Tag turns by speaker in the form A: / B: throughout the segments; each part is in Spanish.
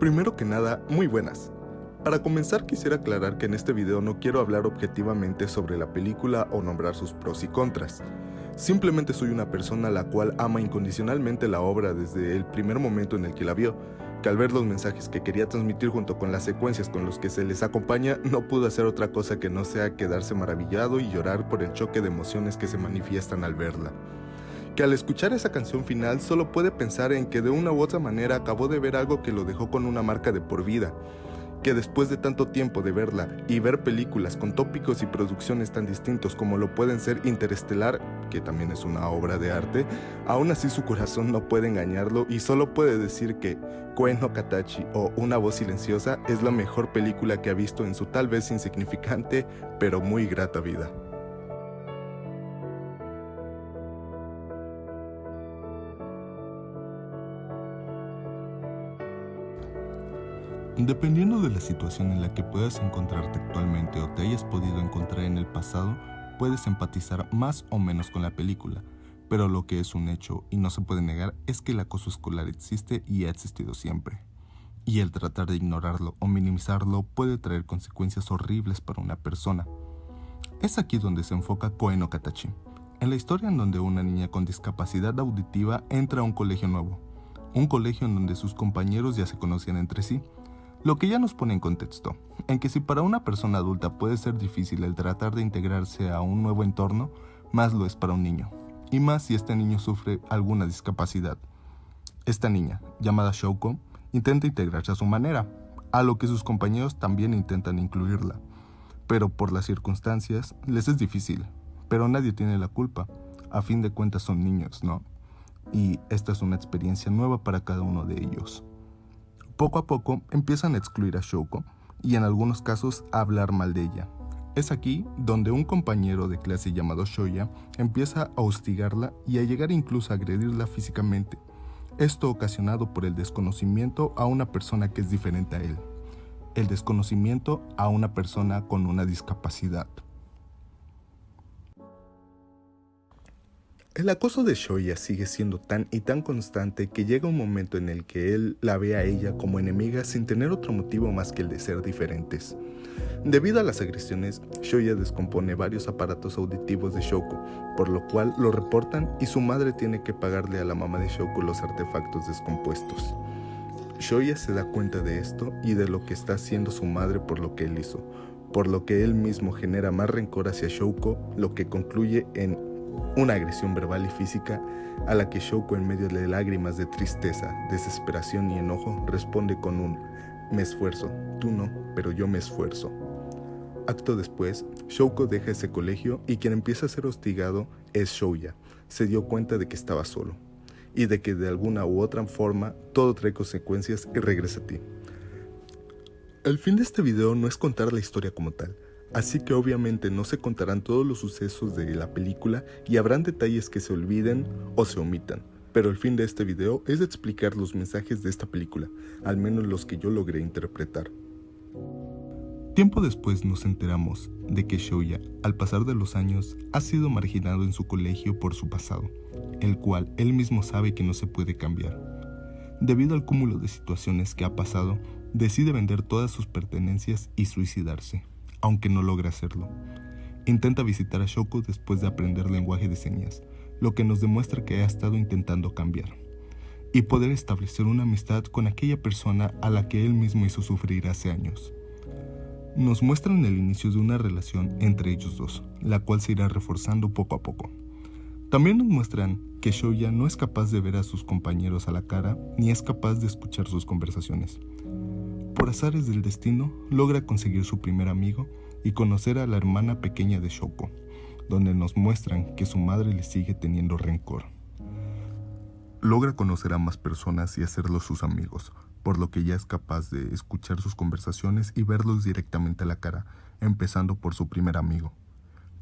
A: Primero que nada, muy buenas. Para comenzar quisiera aclarar que en este video no quiero hablar objetivamente sobre la película o nombrar sus pros y contras. Simplemente soy una persona la cual ama incondicionalmente la obra desde el primer momento en el que la vio, que al ver los mensajes que quería transmitir junto con las secuencias con los que se les acompaña, no pudo hacer otra cosa que no sea quedarse maravillado y llorar por el choque de emociones que se manifiestan al verla. Que al escuchar esa canción final solo puede pensar en que de una u otra manera acabó de ver algo que lo dejó con una marca de por vida, que después de tanto tiempo de verla y ver películas con tópicos y producciones tan distintos como lo pueden ser Interestelar, que también es una obra de arte, aún así su corazón no puede engañarlo y solo puede decir que Koe no Katachi o Una voz silenciosa es la mejor película que ha visto en su tal vez insignificante pero muy grata vida. Dependiendo de la situación en la que puedas encontrarte actualmente o te hayas podido encontrar en el pasado, puedes empatizar más o menos con la película, pero lo que es un hecho y no se puede negar es que el acoso escolar existe y ha existido siempre. Y el tratar de ignorarlo o minimizarlo puede traer consecuencias horribles para una persona. Es aquí donde se enfoca Koe no Katachi, en la historia en donde una niña con discapacidad auditiva entra a un colegio nuevo, un colegio en donde sus compañeros ya se conocían entre sí. Lo que ya nos pone en contexto, en que si para una persona adulta puede ser difícil el tratar de integrarse a un nuevo entorno, más lo es para un niño, y más si este niño sufre alguna discapacidad. Esta niña, llamada Shouko, intenta integrarse a su manera, a lo que sus compañeros también intentan incluirla, pero por las circunstancias les es difícil, pero nadie tiene la culpa, a fin de cuentas son niños, ¿no? Y esta es una experiencia nueva para cada uno de ellos. Poco a poco empiezan a excluir a Shouko y en algunos casos a hablar mal de ella. Es aquí donde un compañero de clase llamado Shoya empieza a hostigarla y a llegar incluso a agredirla físicamente. Esto ocasionado por el desconocimiento a una persona que es diferente a él. El desconocimiento a una persona con una discapacidad. El acoso de Shoya sigue siendo tan y tan constante que llega un momento en el que él la ve a ella como enemiga sin tener otro motivo más que el de ser diferentes. Debido a las agresiones, Shoya descompone varios aparatos auditivos de Shouko, por lo cual lo reportan y su madre tiene que pagarle a la mamá de Shouko los artefactos descompuestos. Shoya se da cuenta de esto y de lo que está haciendo su madre por lo que él hizo, por lo que él mismo genera más rencor hacia Shouko, lo que concluye en una agresión verbal y física a la que Shouko, en medio de lágrimas de tristeza, desesperación y enojo, responde con un "me esfuerzo, tú no, pero yo me esfuerzo". Acto después, Shouko deja ese colegio y quien empieza a ser hostigado es Shoya. Se dio cuenta de que estaba solo y de que de alguna u otra forma todo trae consecuencias y regresa a ti. El fin de este video no es contar la historia como tal, así que obviamente no se contarán todos los sucesos de la película y habrán detalles que se olviden o se omitan, pero el fin de este video es explicar los mensajes de esta película, al menos los que yo logré interpretar. Tiempo después nos enteramos de que Shoya, al pasar de los años, ha sido marginado en su colegio por su pasado, el cual él mismo sabe que no se puede cambiar. Debido al cúmulo de situaciones que ha pasado, decide vender todas sus pertenencias y suicidarse, aunque no logra hacerlo. Intenta visitar a Shouko después de aprender lenguaje de señas, lo que nos demuestra que ha estado intentando cambiar, y poder establecer una amistad con aquella persona a la que él mismo hizo sufrir hace años. Nos muestran el inicio de una relación entre ellos dos, la cual se irá reforzando poco a poco. También nos muestran que Shoya no es capaz de ver a sus compañeros a la cara ni es capaz de escuchar sus conversaciones. Por azares del destino, logra conseguir su primer amigo y conocer a la hermana pequeña de Shouko, donde nos muestran que su madre le sigue teniendo rencor. Logra conocer a más personas y hacerlos sus amigos, por lo que ya es capaz de escuchar sus conversaciones y verlos directamente a la cara, empezando por su primer amigo.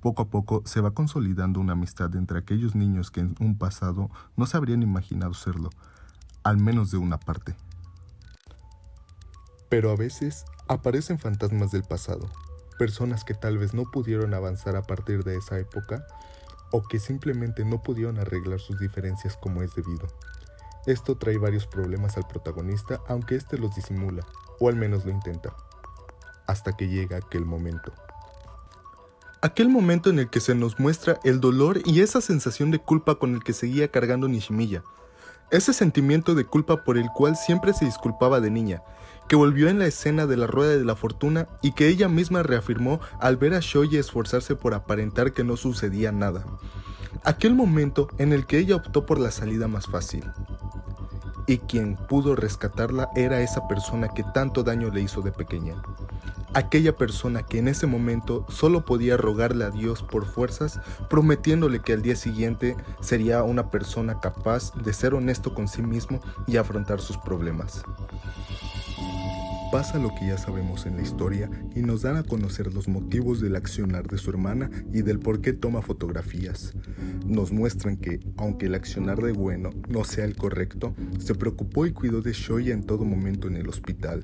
A: Poco a poco se va consolidando una amistad entre aquellos niños que en un pasado no se habrían imaginado serlo, al menos de una parte. Pero a veces aparecen fantasmas del pasado, personas que tal vez no pudieron avanzar a partir de esa época o que simplemente no pudieron arreglar sus diferencias como es debido. Esto trae varios problemas al protagonista, aunque éste los disimula, o al menos lo intenta, hasta que llega aquel momento. Aquel momento en el que se nos muestra el dolor y esa sensación de culpa con el que seguía cargando Nishimiya. Ese sentimiento de culpa por el cual siempre se disculpaba de niña, que volvió en la escena de la rueda de la fortuna y que ella misma reafirmó al ver a Shoji esforzarse por aparentar que no sucedía nada. Aquel momento en el que ella optó por la salida más fácil. Y quien pudo rescatarla era esa persona que tanto daño le hizo de pequeña. Aquella persona que en ese momento solo podía rogarle a Dios por fuerzas, prometiéndole que al día siguiente sería una persona capaz de ser honesto con sí mismo y afrontar sus problemas. Pasa lo que ya sabemos en la historia y nos dan a conocer los motivos del accionar de su hermana y del por qué toma fotografías. Nos muestran que, aunque el accionar de Ueno no sea el correcto, se preocupó y cuidó de Shoya en todo momento en el hospital.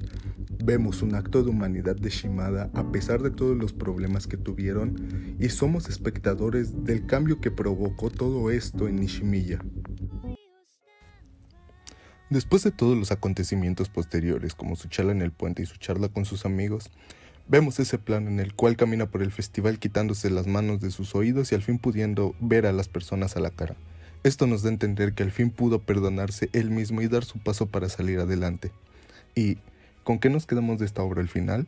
A: Vemos un acto de humanidad de Shimada a pesar de todos los problemas que tuvieron y somos espectadores del cambio que provocó todo esto en Nishimiya. Después de todos los acontecimientos posteriores, como su charla en el puente y su charla con sus amigos, vemos ese plano en el cual camina por el festival quitándose las manos de sus oídos y al fin pudiendo ver a las personas a la cara. Esto nos da a entender que al fin pudo perdonarse él mismo y dar su paso para salir adelante. ¿Y con qué nos quedamos de esta obra al final?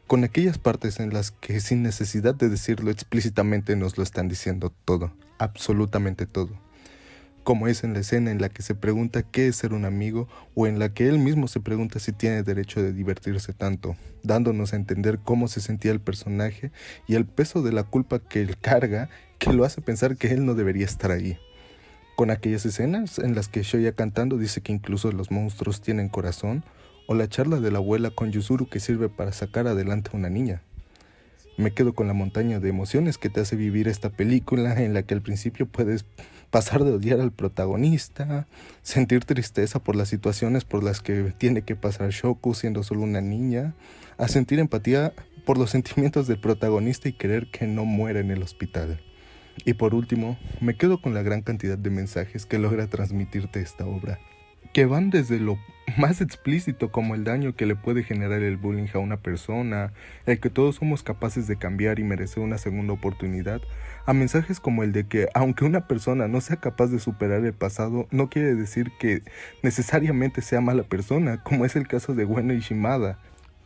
A: Con aquellas partes en las que sin necesidad de decirlo explícitamente nos lo están diciendo todo, absolutamente todo. Como es en la escena en la que se pregunta qué es ser un amigo o en la que él mismo se pregunta si tiene derecho de divertirse tanto, dándonos a entender cómo se sentía el personaje y el peso de la culpa que él carga que lo hace pensar que él no debería estar ahí. Con aquellas escenas en las que Shoya cantando dice que incluso los monstruos tienen corazón, o la charla de la abuela con Yuzuru que sirve para sacar adelante a una niña. Me quedo con la montaña de emociones que te hace vivir esta película en la que al principio puedes pasar de odiar al protagonista, sentir tristeza por las situaciones por las que tiene que pasar Shoku siendo solo una niña, a sentir empatía por los sentimientos del protagonista y querer que no muera en el hospital. Y por último, me quedo con la gran cantidad de mensajes que logra transmitirte esta obra, que van desde lo más explícito como el daño que le puede generar el bullying a una persona, el que todos somos capaces de cambiar y merecer una segunda oportunidad, a mensajes como el de que aunque una persona no sea capaz de superar el pasado, no quiere decir que necesariamente sea mala persona, como es el caso de Ueno y Shimada.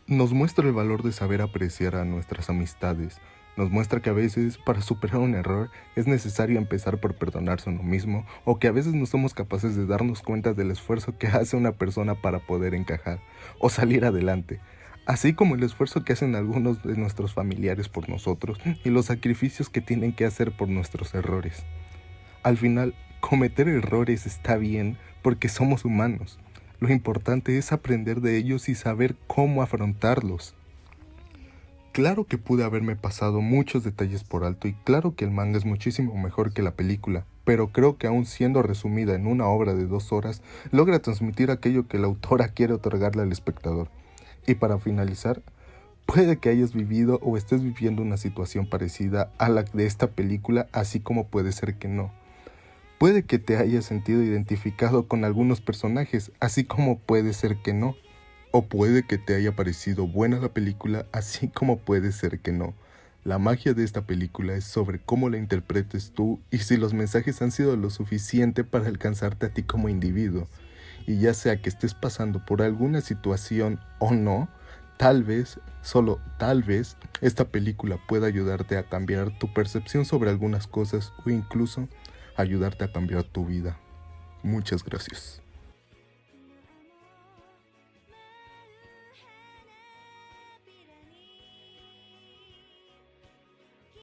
A: Nos muestra el valor de saber apreciar a nuestras amistades. Nos muestra que a veces, para superar un error, es necesario empezar por perdonarse a uno mismo, o que a veces no somos capaces de darnos cuenta del esfuerzo que hace una persona para poder encajar, o salir adelante, así como el esfuerzo que hacen algunos de nuestros familiares por nosotros, y los sacrificios que tienen que hacer por nuestros errores. Al final, cometer errores está bien, porque somos humanos. Lo importante es aprender de ellos y saber cómo afrontarlos. Claro que pude haberme pasado muchos detalles por alto y claro que el manga es muchísimo mejor que la película, pero creo que aún siendo resumida en una obra de 2 horas, logra transmitir aquello que la autora quiere otorgarle al espectador. Y para finalizar, puede que hayas vivido o estés viviendo una situación parecida a la de esta película, así como puede ser que no. Puede que te hayas sentido identificado con algunos personajes, así como puede ser que no. O puede que te haya parecido buena la película, así como puede ser que no. La magia de esta película es sobre cómo la interpretes tú y si los mensajes han sido lo suficiente para alcanzarte a ti como individuo. Y ya sea que estés pasando por alguna situación o no, tal vez, solo tal vez, esta película pueda ayudarte a cambiar tu percepción sobre algunas cosas o incluso ayudarte a cambiar tu vida. Muchas gracias.